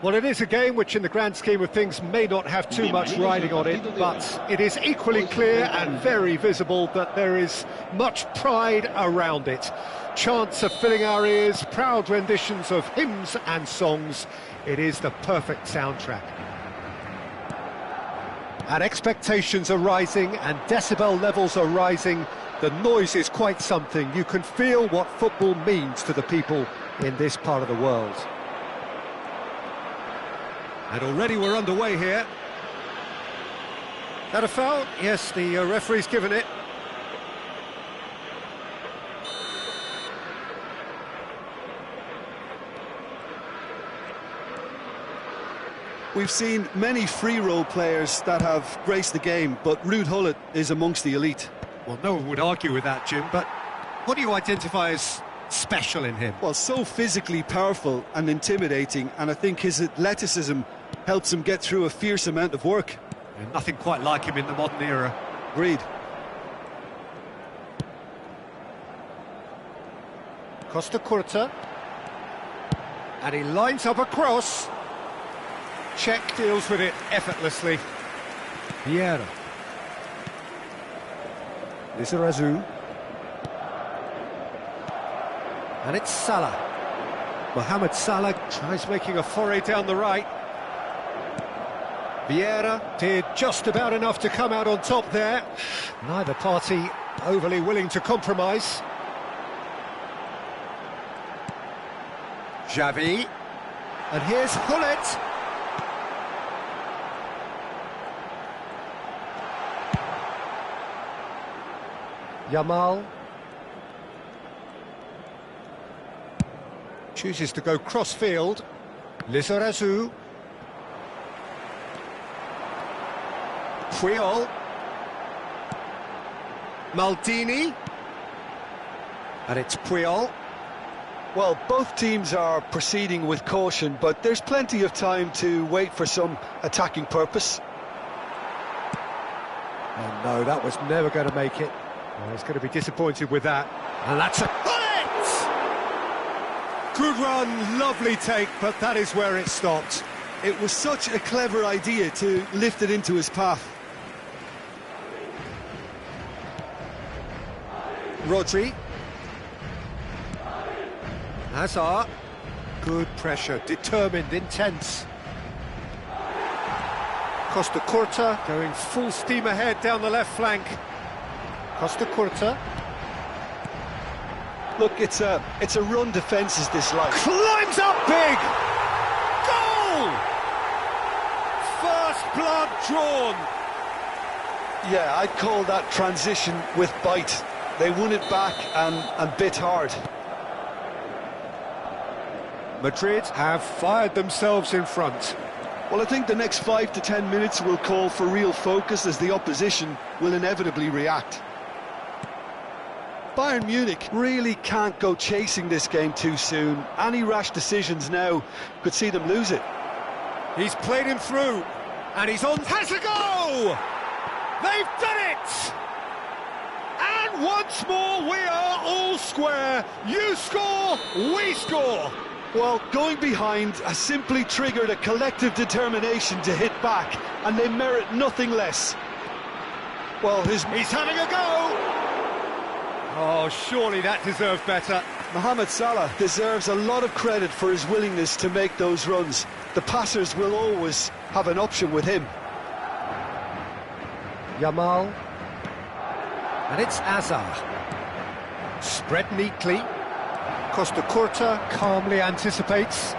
Well, it is a game which in the grand scheme of things may not have too much riding on it, but it is equally clear and very visible that there is much pride around it. Chants are filling our ears, proud renditions of hymns and songs. It is the perfect soundtrack. And expectations are rising and decibel levels are rising. The noise is quite something. You can feel what football means to the people in this part of the world. And already we're underway here. That a foul? Yes, the referee's given it. We've seen many free-role players that have graced the game, but Ruud Gullit is amongst the elite. Well, no one would argue with that, Jim, but what do you identify as special in him? Well, so physically powerful and intimidating, and I think his athleticism helps him get through a fierce amount of work. Yeah, nothing quite like him in the modern era. Agreed. Costa Curta. And he lines up a cross. Czech deals with it effortlessly. Vieira. Lizarazu. And it's Salah. Mohamed Salah tries making a foray down the right. Vieira did just about enough to come out on top there. Neither party overly willing to compromise. Xavi. And here's Gullit. Yamal. Chooses to go cross-field. Lizarazu. Puyol. Maldini. And it's Puyol. Well, both teams are proceeding with caution, but there's plenty of time to wait for some attacking purpose. Oh no, that was never going to make it. Well, he's going to be disappointed with that. And that's a... Good run, lovely take, but that is where it stopped. It was such a clever idea to lift it into his path. Rodri. Hazard. Good pressure, determined, intense. Costa Curta going full steam ahead down the left flank. Costa Curta. Look, it's a run defence is this line. Climbs up big! Goal! First blood drawn. Yeah, I'd call that transition with bite. They won it back and bit hard. Madrid have fired themselves in front. Well, I think the next 5 to 10 minutes will call for real focus as the opposition will inevitably react. Bayern Munich really can't go chasing this game too soon. Any rash decisions now could see them lose it. He's played him through, and he's on... Has a go! They've done it! And once more we are all square. You score, we score. Well, going behind has simply triggered a collective determination to hit back, and they merit nothing less. Well, he's having a go! Oh, surely that deserved better. Mohamed Salah deserves a lot of credit for his willingness to make those runs. The passers will always have an option with him. Yamal. And it's Hazard. Spread neatly. Costa Curta calmly anticipates.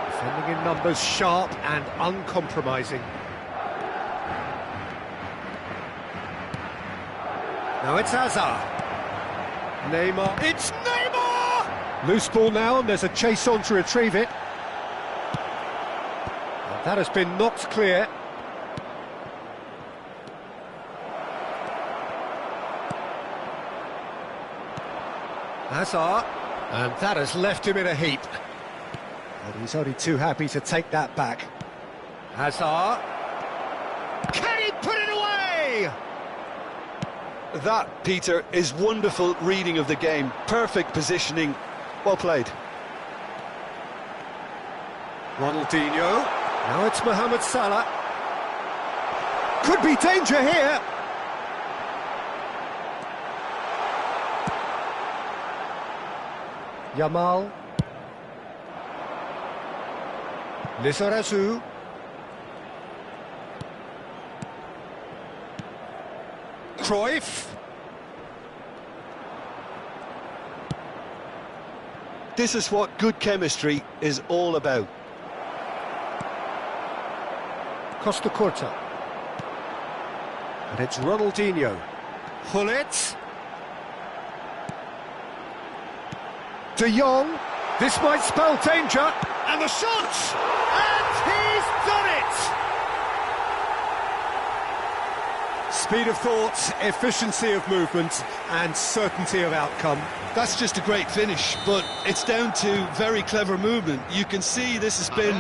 Defending in numbers, sharp and uncompromising. Now it's Hazard. Neymar. It's Neymar! Loose ball now, and there's a chase on to retrieve it. And that has been knocked clear. Hazard. And that has left him in a heap. But he's only too happy to take that back. Hazard. Can he put it away? That, Peter, is wonderful reading of the game. Perfect positioning. Well played. Ronaldinho. Now it's Mohamed Salah. Could be danger here. Yamal. Lizarazu. Cruyff. This is what good chemistry is all about. Costa Curta. And it's Ronaldinho. Hullet. De Jong. This might spell danger. And the shot! And he's done it! Speed of thought, efficiency of movement, and certainty of outcome. That's just a great finish, but it's down to very clever movement. You can see this has been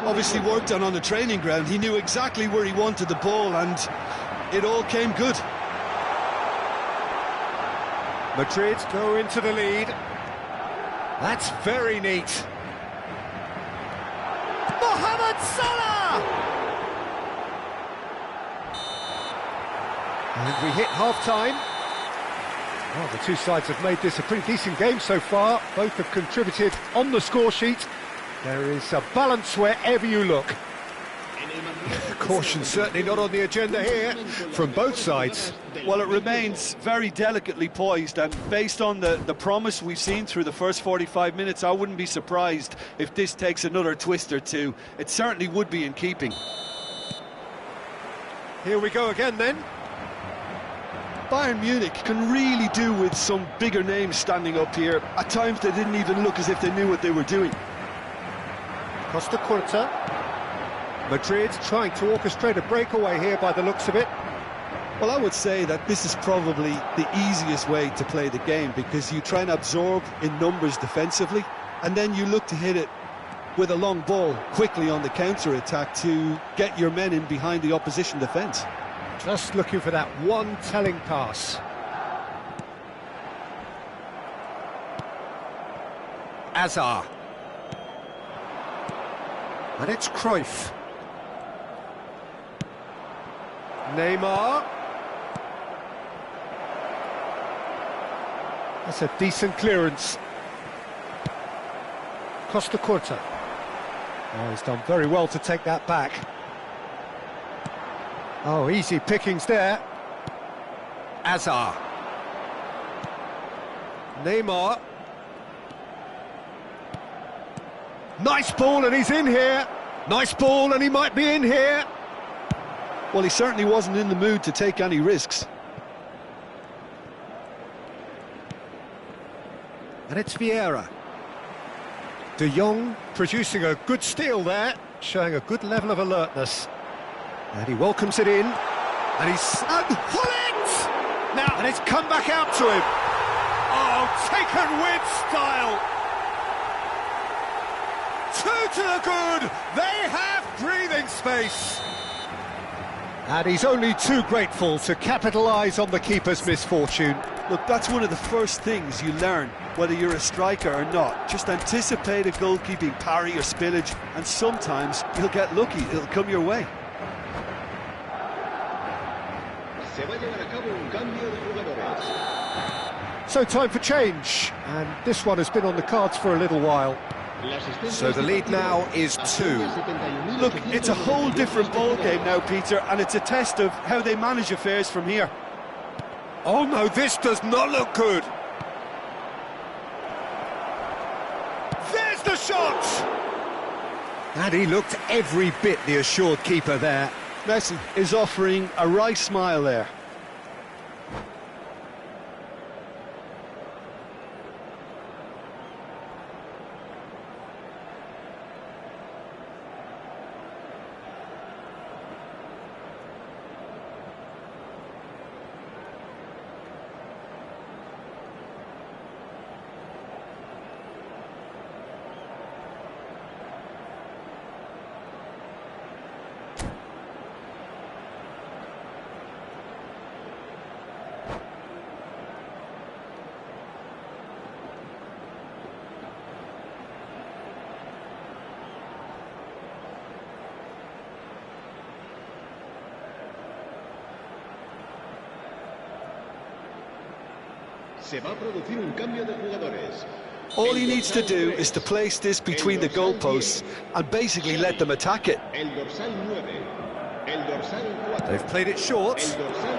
obviously worked on the training ground. He knew exactly where he wanted the ball, and it all came good. Madrid go into the lead. That's very neat. Mohamed Salah! And we hit half-time. Well, the two sides have made this a pretty decent game so far. Both have contributed on the score sheet. There is a balance wherever you look. Caution certainly not on the agenda here from both sides. Well, it remains very delicately poised, and based on the promise we've seen through the first 45 minutes, I wouldn't be surprised if this takes another twist or two. It certainly would be in keeping. Here we go again then. Bayern Munich can really do with some bigger names standing up here. At times they didn't even look as if they knew what they were doing. Costa Curta. Madrid trying to orchestrate a breakaway here by the looks of it. Well, I would say that this is probably the easiest way to play the game, because you try and absorb in numbers defensively, and then you look to hit it with a long ball quickly on the counter-attack to get your men in behind the opposition defence. Just looking for that one telling pass. Azar. And it's Cruyff. Neymar. That's a decent clearance. Costa Curta. Oh, he's done very well to take that back. Oh, easy pickings there. Azar. Neymar. Nice ball and he's in here. Nice ball and he might be in here. Well, he certainly wasn't in the mood to take any risks. And it's Vieira. De Jong producing a good steal there, showing a good level of alertness. And he welcomes it in. And he's... And Hullet! Now, and it's come back out to him. Oh, taken with style. Two to the good. They have breathing space. And he's only too grateful to capitalise on the keeper's misfortune. Look, that's one of the first things you learn, whether you're a striker or not. Just anticipate a goalkeeping parry or spillage, and sometimes you'll get lucky, it'll come your way. So time for change, and this one has been on the cards for a little while. So the lead now is 2. Look, it's a whole different ball game now, Peter, and it's a test of how they manage affairs from here. Oh no, this does not look good. There's the shot! And he looked every bit the assured keeper there. Messi is offering a wry smile there. Se va a producir un cambio de jugadores. All he needs to do is to place this between the goalposts and basically let them attack it. El dorsal 9. El dorsal 4. They've played it short. El dorsal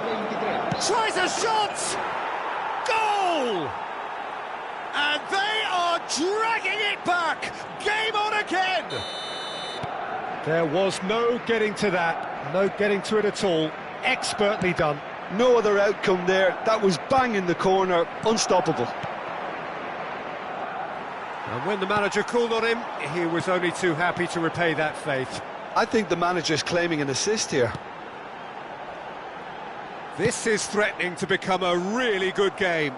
23. Tries a shot! Goal! And they are dragging it back! Game on again! There was no getting to that, no getting to it at all. Expertly done. No other outcome there. That was bang in the corner, unstoppable. And when the manager called on him, he was only too happy to repay that faith. I think the manager's claiming an assist here. This is threatening to become a really good game.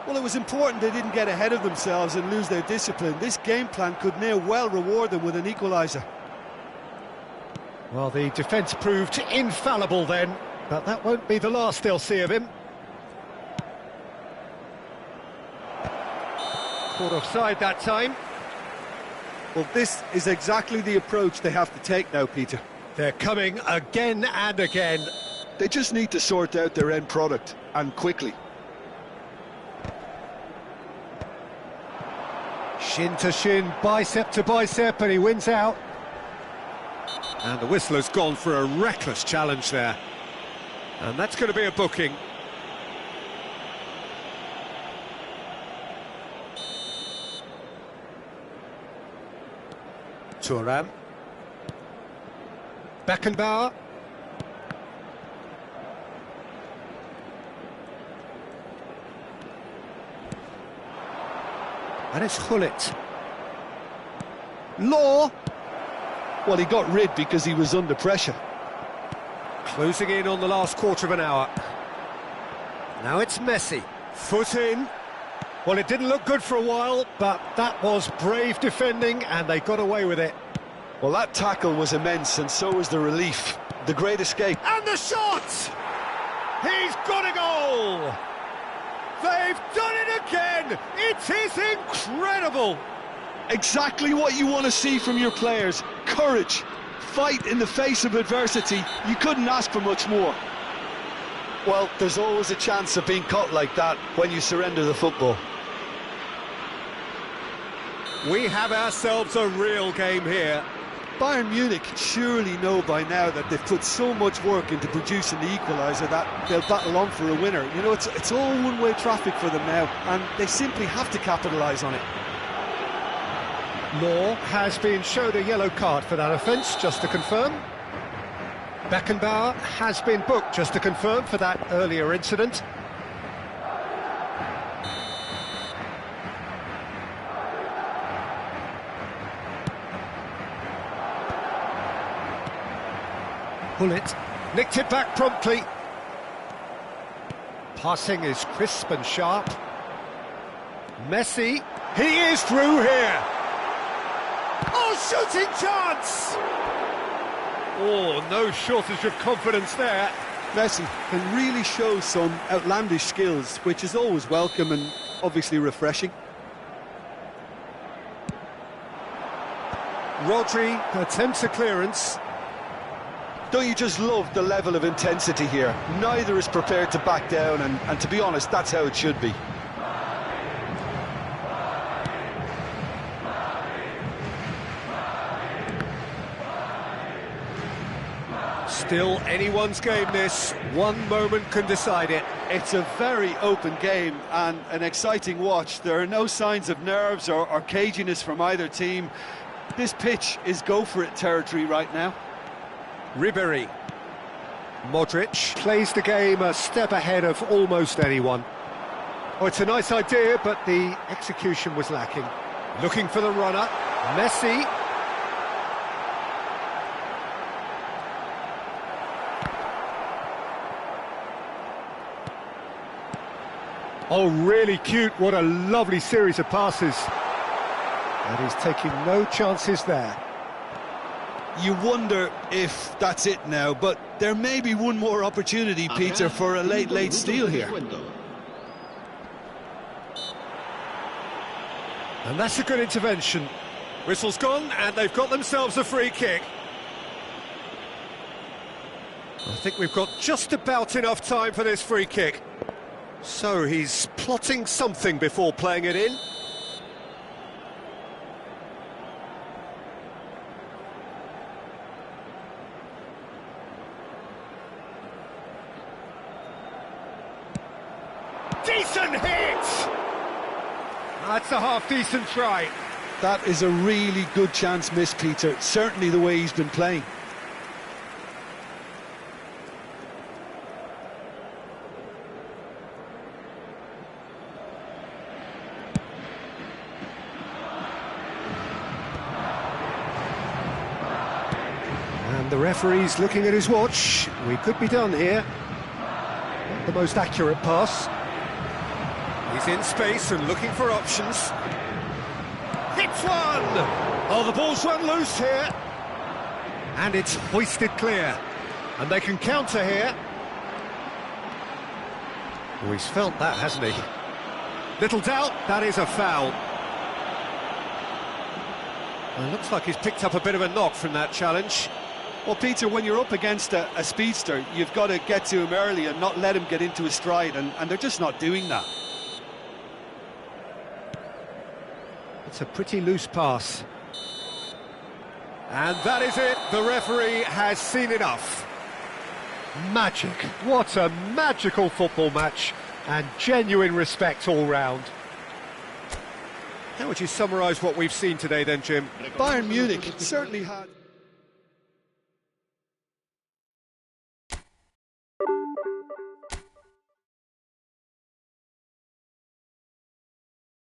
Well, it was important they didn't get ahead of themselves and lose their discipline. This game plan could now well reward them with an equaliser. Well, the defence proved infallible then, but that won't be the last they'll see of him. Caught offside that time. Well, this is exactly the approach they have to take now, Peter. They're coming again and again. They just need to sort out their end product, and quickly. Shin to shin, bicep to bicep, and he wins out. And the whistler's gone for a reckless challenge there. And that's going to be a booking. Thuram. Beckenbauer. And it's Hullet. Law. Well, he got rid because he was under pressure. Closing in on the last quarter of an hour. Now it's Messi. Foot in. Well, it didn't look good for a while, but that was brave defending, and they got away with it. Well, that tackle was immense, and so was the relief. The great escape. And the shot! He's got a goal! They've done it again! It is incredible! Exactly what you want to see from your players. Courage. Fight in the face of adversity. You couldn't ask for much more. Well, there's always a chance of being caught like that when you surrender the football. We have ourselves a real game here. Bayern Munich surely know by now that they've put so much work into producing the equaliser that they'll battle on for a winner. You know, it's all one-way traffic for them now, and they simply have to capitalise on it. Law has been showed a yellow card for that offence, just to confirm. Beckenbauer has been booked, just to confirm, for that earlier incident. Hullet nicked it back promptly. Passing is crisp and sharp. Messi, he is through here. Oh, shooting chance! Oh, no shortage of confidence there. Messi can really show some outlandish skills, which is always welcome and obviously refreshing. Rodri attempts a clearance. Don't you just love the level of intensity here? Neither is prepared to back down, and to be honest, that's how it should be. Still anyone's game, this. One moment can decide it. It's a very open game and an exciting watch. There are no signs of nerves or caginess from either team. This pitch is go-for-it territory right now. Ribéry. Modric plays the game a step ahead of almost anyone. Oh, it's a nice idea, but the execution was lacking. Looking for the runner. Messi. Oh, really cute. What a lovely series of passes. And he's taking no chances there. You wonder if that's it now, but there may be one more opportunity, Peter, for a late steal here. And that's a good intervention. Whistle's gone, and they've got themselves a free kick. I think we've got just about enough time for this free kick. So he's plotting something before playing it in. Decent hit! That's a half-decent try. That is a really good chance missed, Peter. Certainly the way he's been playing. And the referee's looking at his watch. We could be done here. Not the most accurate pass. He's in space and looking for options. Hits one! Oh, the ball's run loose here. And it's hoisted clear. And they can counter here. Oh, he's felt that, hasn't he? Little doubt, that is a foul. Well, it looks like he's picked up a bit of a knock from that challenge. Well, Peter, when you're up against a speedster, you've got to get to him early and not let him get into his stride, and they're just not doing that. It's a pretty loose pass. And that is it. The referee has seen enough. Magic. What a magical football match. And genuine respect all round. How would you summarise what we've seen today then, Jim? Bayern Munich certainly had...